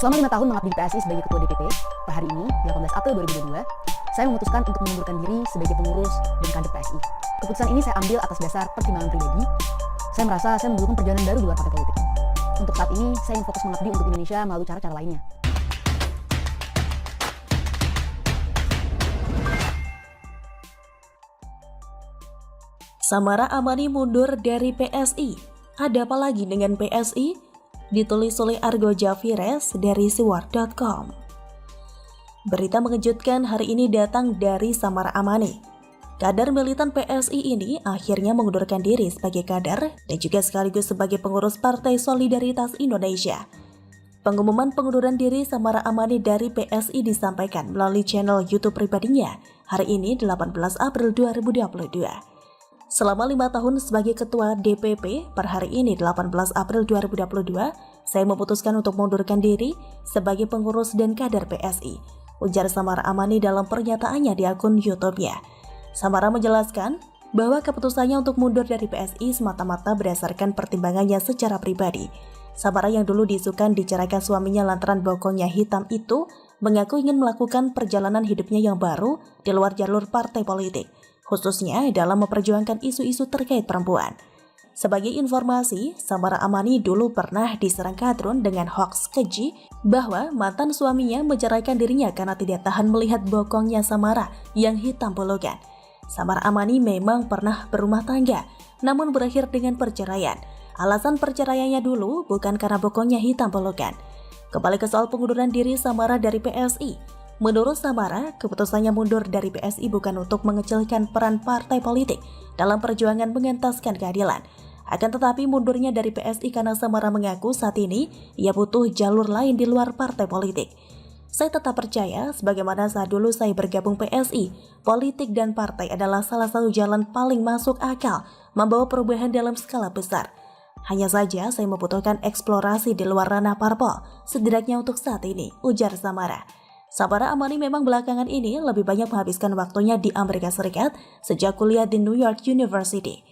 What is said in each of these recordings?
Selama 5 tahun mengabdi di PSI sebagai Ketua DPP, per hari ini, 18 April 2022, saya memutuskan untuk mengundurkan diri sebagai pengurus dan kader PSI. Keputusan ini saya ambil atas dasar pertimbangan pribadi. Saya merasa saya membutuhkan perjalanan baru di luar partai politik. Untuk saat ini, saya ingin fokus mengabdi untuk Indonesia melalui cara-cara lainnya. Samara Amani mundur dari PSI. Ada apa lagi dengan PSI? Ditulis oleh Argo Javires dari siwar.com. Berita mengejutkan hari ini datang dari Samara Amani. Kader militan PSI ini akhirnya mengundurkan diri sebagai kader dan juga sekaligus sebagai pengurus Partai Solidaritas Indonesia. Pengumuman pengunduran diri Samara Amani dari PSI disampaikan melalui channel YouTube pribadinya hari ini 18 April 2022. Selama 5 tahun sebagai Ketua DPP, per hari ini 18 April 2022, saya memutuskan untuk mengundurkan diri sebagai pengurus dan kader PSI, ujar Samara Amani dalam pernyataannya di akun YouTube-nya. Samara menjelaskan bahwa keputusannya untuk mundur dari PSI semata-mata berdasarkan pertimbangannya secara pribadi. Samara yang dulu diisukan diceraikan suaminya lantaran bokongnya hitam itu mengaku ingin melakukan perjalanan hidupnya yang baru di luar jalur partai politik, khususnya dalam memperjuangkan isu-isu terkait perempuan. Sebagai informasi, Samara Amani dulu pernah diserang kadrun dengan hoaks keji bahwa mantan suaminya menceraikan dirinya karena tidak tahan melihat bokongnya Samara yang hitam pologan. Samara Amani memang pernah berumah tangga, namun berakhir dengan perceraian. Alasan perceraiannya dulu bukan karena bokongnya hitam pologan. Kembali ke soal pengunduran diri Samara dari PSI. Menurut Samara, keputusannya mundur dari PSI bukan untuk mengecilkan peran partai politik dalam perjuangan mengentaskan keadilan. Akan tetapi mundurnya dari PSI karena Samara mengaku saat ini ia butuh jalur lain di luar partai politik. Saya tetap percaya, sebagaimana saat dulu saya bergabung PSI, politik dan partai adalah salah satu jalan paling masuk akal membawa perubahan dalam skala besar. Hanya saja saya membutuhkan eksplorasi di luar ranah parpol, setidaknya untuk saat ini, ujar Samara. Samara Amani memang belakangan ini lebih banyak menghabiskan waktunya di Amerika Serikat sejak kuliah di New York University.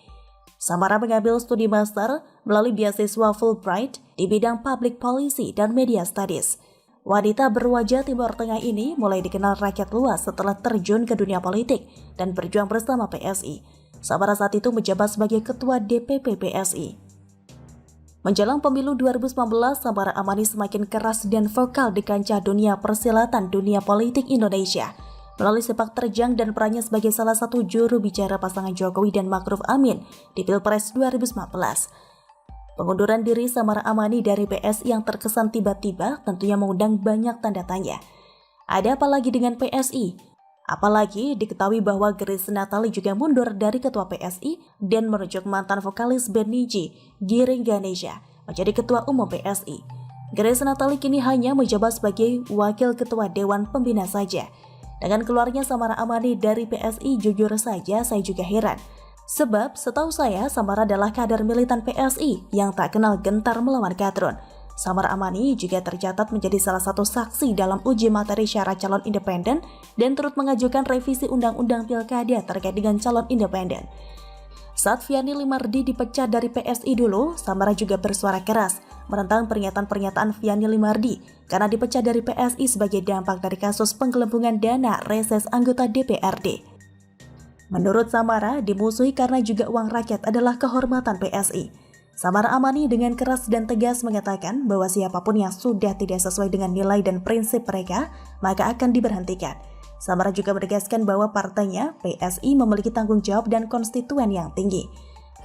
Samara mengambil studi master melalui beasiswa Fulbright di bidang Public Policy dan Media Studies. Wanita berwajah Timur Tengah ini mulai dikenal rakyat luas setelah terjun ke dunia politik dan berjuang bersama PSI. Samara saat itu menjabat sebagai Ketua DPP PSI. Menjelang pemilu 2019, Samara Amani semakin keras dan vokal di kancah dunia persilatan dunia politik Indonesia melalui sepak terjang dan perannya sebagai salah satu juru bicara pasangan Jokowi dan Ma'ruf Amin di Pilpres 2019. Pengunduran diri Samara Amani dari PSI yang terkesan tiba-tiba tentunya mengundang banyak tanda tanya. Ada apa lagi dengan PSI? Apalagi diketahui bahwa Grace Natali juga mundur dari Ketua PSI dan merujuk mantan vokalis band Niji, Giring Ganesha, menjadi Ketua Umum PSI. Grace Natali kini hanya menjabat sebagai Wakil Ketua Dewan Pembina saja. Dengan keluarnya Samara Amani dari PSI, jujur saja saya juga heran. Sebab setahu saya Samara adalah kader militan PSI yang tak kenal gentar melawan kadrun. Samara Amani juga tercatat menjadi salah satu saksi dalam uji materi syarat calon independen dan turut mengajukan revisi Undang-Undang Pilkada terkait dengan calon independen. Saat Vianney Limardi dipecat dari PSI dulu, Samara juga bersuara keras menentang pernyataan-pernyataan Vianney Limardi karena dipecat dari PSI sebagai dampak dari kasus penggelembungan dana reses anggota DPRD. Menurut Samara, dimusuhi karena juga uang rakyat adalah kehormatan PSI. Samara Amani dengan keras dan tegas mengatakan bahwa siapapun yang sudah tidak sesuai dengan nilai dan prinsip mereka, maka akan diberhentikan. Samara juga menegaskan bahwa partainya, PSI, memiliki tanggung jawab dan konstituen yang tinggi.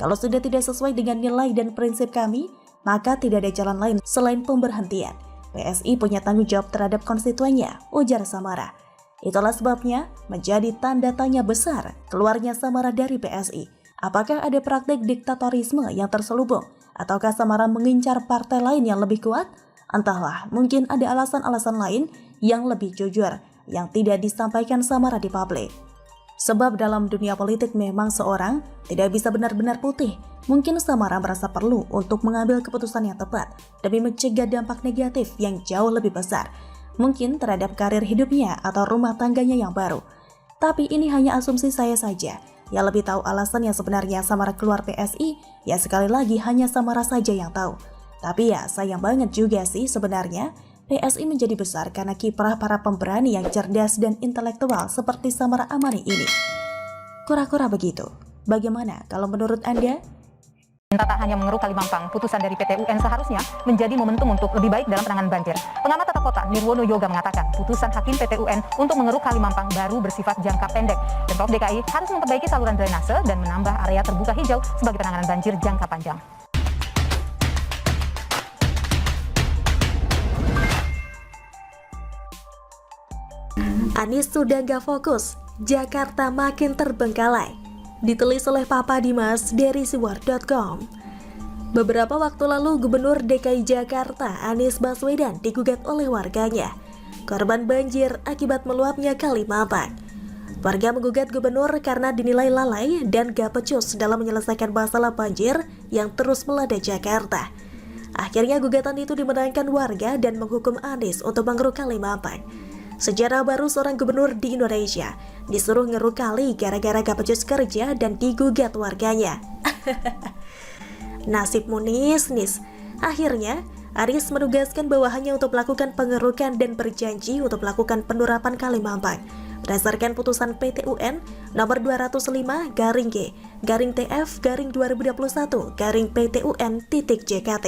Kalau sudah tidak sesuai dengan nilai dan prinsip kami, maka tidak ada jalan lain selain pemberhentian. PSI punya tanggung jawab terhadap konstituennya, ujar Samara. Itulah sebabnya menjadi tanda tanya besar keluarnya Samara dari PSI. Apakah ada praktik diktatorisme yang terselubung? Ataukah Samara mengincar partai lain yang lebih kuat? Entahlah, mungkin ada alasan-alasan lain yang lebih jujur yang tidak disampaikan Samara di publik. Sebab dalam dunia politik memang seorang tidak bisa benar-benar putih. Mungkin Samara merasa perlu untuk mengambil keputusan yang tepat demi mencegah dampak negatif yang jauh lebih besar. Mungkin terhadap karir hidupnya atau rumah tangganya yang baru. Tapi ini hanya asumsi saya saja. Yang lebih tahu alasan yang sebenarnya Samara keluar PSI, ya sekali lagi hanya Samara saja yang tahu. Tapi ya sayang banget juga sih sebenarnya PSI menjadi besar karena kiprah para pemberani yang cerdas dan intelektual seperti Samara Amani ini. Kura-kura begitu. Bagaimana kalau menurut Anda? Minta tak hanya mengeruk Kalimampang, putusan dari PT UN seharusnya menjadi momentum untuk lebih baik dalam penanganan banjir. Pengamat tata kota Nirwono Yoga mengatakan, putusan Hakim PT UN untuk mengeruk Kalimampang baru bersifat jangka pendek. Pemprov DKI harus memperbaiki saluran drainase dan menambah area terbuka hijau sebagai penanganan banjir jangka panjang. Anies sudah gak fokus, Jakarta makin terbengkalai. Ditulis oleh Papa Dimas dari siwar.com. Beberapa waktu lalu Gubernur DKI Jakarta Anies Baswedan digugat oleh warganya. Korban banjir akibat meluapnya Kalimampang. Warga menggugat gubernur karena dinilai lalai dan gak pecus dalam menyelesaikan masalah banjir yang terus melanda Jakarta. Akhirnya gugatan itu dimenangkan warga dan menghukum Anies untuk mengeruk Kalimampang. Sejarah baru seorang gubernur di Indonesia disuruh ngeruk kali gara-gara gak becus kerja dan digugat warganya. Nasibmu nis. Akhirnya Anies menugaskan bawahannya untuk melakukan pengerukan dan berjanji untuk melakukan penerapan Kalimampang berdasarkan putusan PT UN nomor 205/G/TF/2021/PT UN.JKT.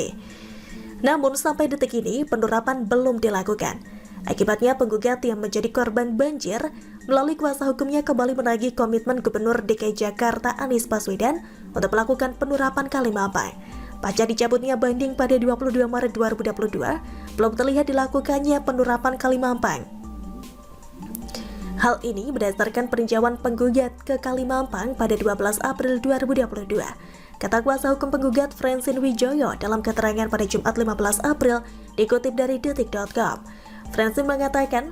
Namun sampai detik ini penerapan belum dilakukan. Akibatnya penggugat yang menjadi korban banjir melalui kuasa hukumnya kembali menagih komitmen Gubernur DKI Jakarta Anies Baswedan untuk melakukan penerapan Kalimampang. Pasca dicabutnya banding pada 22 Maret 2022, belum terlihat dilakukannya penerapan Kalimampang. Hal ini berdasarkan peninjauan penggugat ke Kalimampang pada 12 April 2022. Kata kuasa hukum penggugat Francine Wijoyo dalam keterangan pada Jumat 15 April dikutip dari detik.com. Francine mengatakan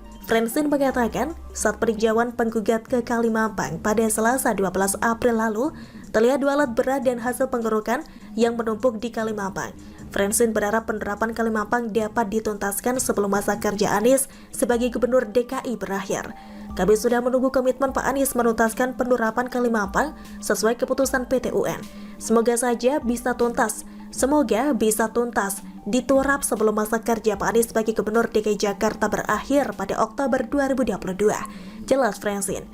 saat peninjauan penggugat ke Kalimampang pada Selasa 12 April lalu terlihat 2 alat berat dan hasil pengerukan yang menumpuk di Kalimampang. Francine berharap penerapan Kalimampang dapat dituntaskan sebelum masa kerja Anies sebagai Gubernur DKI berakhir. Kami sudah menunggu komitmen Pak Anies menuntaskan penerapan Kalimampang sesuai keputusan PT UN. Semoga bisa tuntas diturap sebelum masa kerja Pak Anies sebagai Gubernur DKI Jakarta berakhir pada Oktober 2022. Jelas Francine.